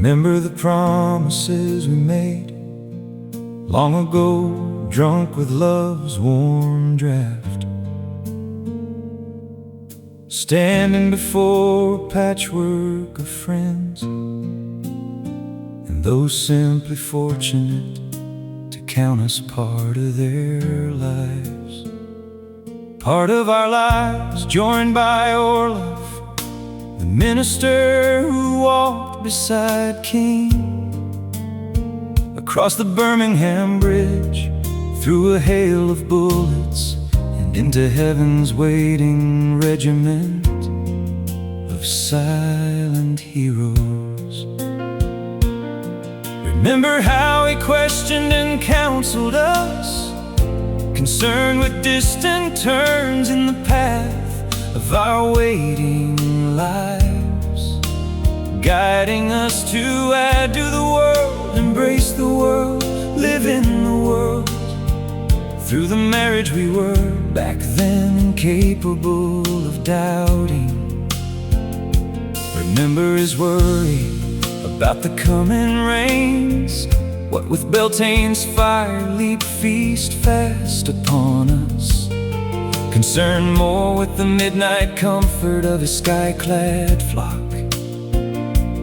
Remember the promises we made long ago, drunk with love's warm draft, standing before a patchwork of friends, and those simply fortunate to count us part of their lives. Part of our lives joined by Orloff, the minister who walked beside King, across the Birmingham Bridge, through a hail of bullets, and into heaven's waiting regiment of silent heroes. Remember how he questioned and counseled us, concerned with distant turns in the path of our waiting lives, guiding us to add to the world, embrace the world, live in the world. Through the marriage we were back then incapable of doubting. Remember his worry about the coming rains, what with Beltane's fire leap feast fast upon us, concerned more with the midnight comfort of his sky-clad flock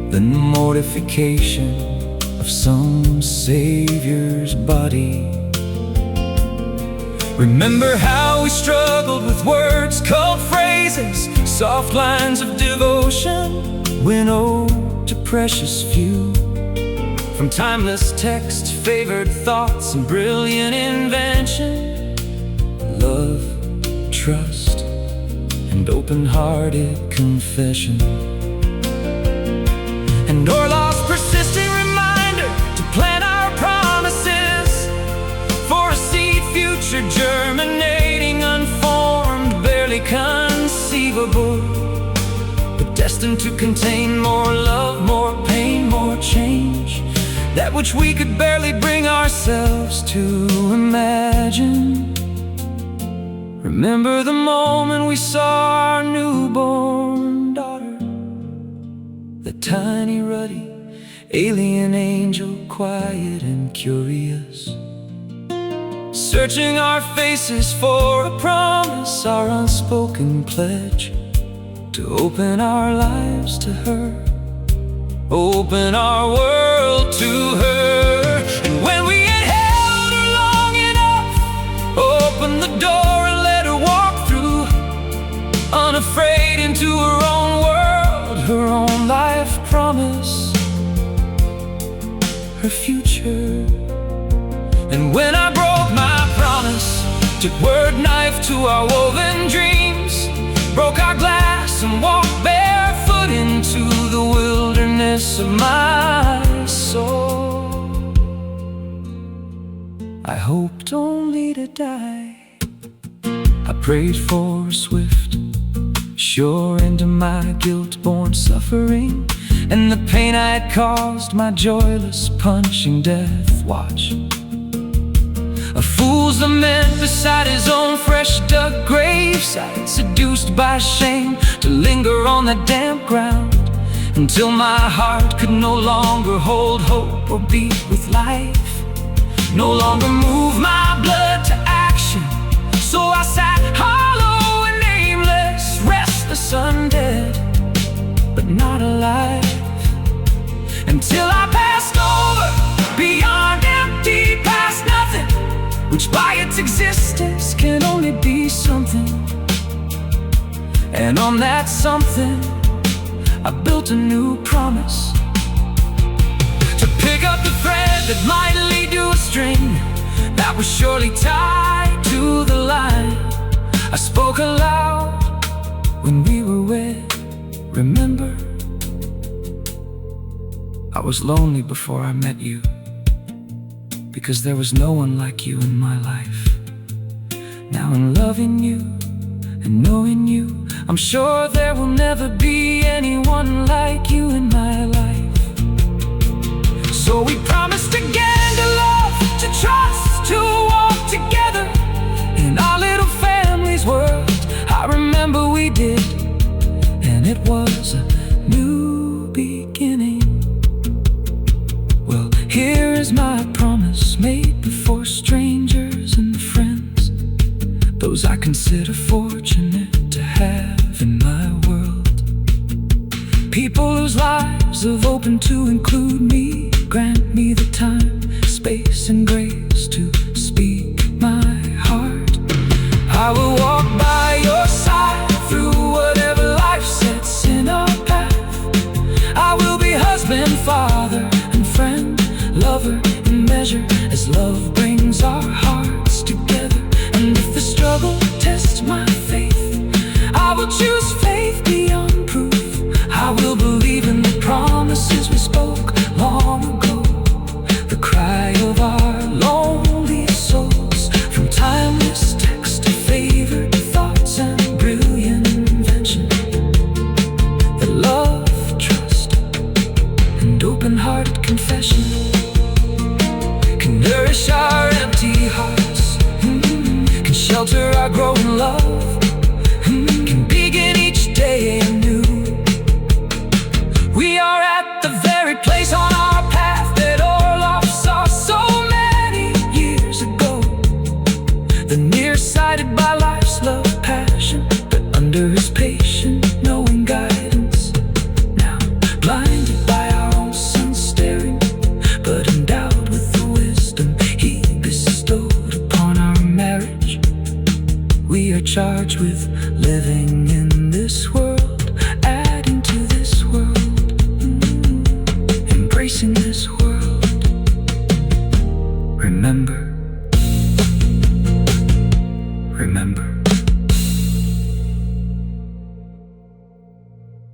than the mortification of some savior's body. Remember how we struggled with words, called phrases, soft lines of devotion, when ode to precious few, from timeless text, favored thoughts, and brilliant invention, love, trust, and open-hearted confession. And Orloff's persistent reminder to plant our promises for a seed future germinating, unformed, barely conceivable, but destined to contain more love, more pain, more change, that which we could barely bring ourselves to imagine. Remember the moment we saw our newborn daughter, the tiny, ruddy, alien angel, quiet and curious, searching our faces for a promise, our unspoken pledge to open our lives to her, open our world to her. And when we had held her long enough, opened the door and let her walk through, unafraid, into her own world, her own life promise, her future. And when I broke my promise, took word knife to our woven dreams, broke our glass and walked barefoot into the wilderness of my soul, I hoped only to die. I prayed for a swift, sure end to my guilt-born suffering, and the pain I had caused, my joyless punching death watch. A fool's lament beside his own fresh-dug gravesite, seduced by shame to linger on the damp ground, until my heart could no longer hold hope or beat with life, no longer move my blood to action. So I sat hollow and aimless, restless, undead, but not alive, until I passed over, beyond empty, past nothing, which by its existence can only be something. And on that something, I built a new promise, to pick up the thread that might lead to a string that was surely tied to the line. I spoke aloud when we were wed. Remember, I was lonely before I met you, because there was no one like you in my life. Now in loving you and knowing you, I'm sure there will never be anyone like you in my life. So we promised again to love, to trust, to walk together in our little family's world. I remember we did, and it was a new beginning. Here's my promise made before strangers and friends, those I consider fortunate to have in my world. People whose lives have opened to include me. Grant me the time, space, and grace to speak my heart. I will walk by your side through whatever life sets in our path. I will be husband, father, and friend, lover in measure, as love brings our hearts together. And if the struggle tests my faith, I will choose faith beyond proof. I will believe in the promises we spoke long ago, the cry of our lonely souls, from timeless text to favored thoughts and brilliant invention. The love, trust, and open-hearted confession can nourish our empty hearts, can shelter our growing love, can begin each day anew. We are at the very place on our path that Orloff saw so many years ago. The nearsighted by life's love passion, but under his patient knowing guidance. Now blinded by our own sun staring, but endowed with the wisdom he bestowed upon our marriage. We are charged with living in this world, adding to this world, embracing this world. Remember, remember.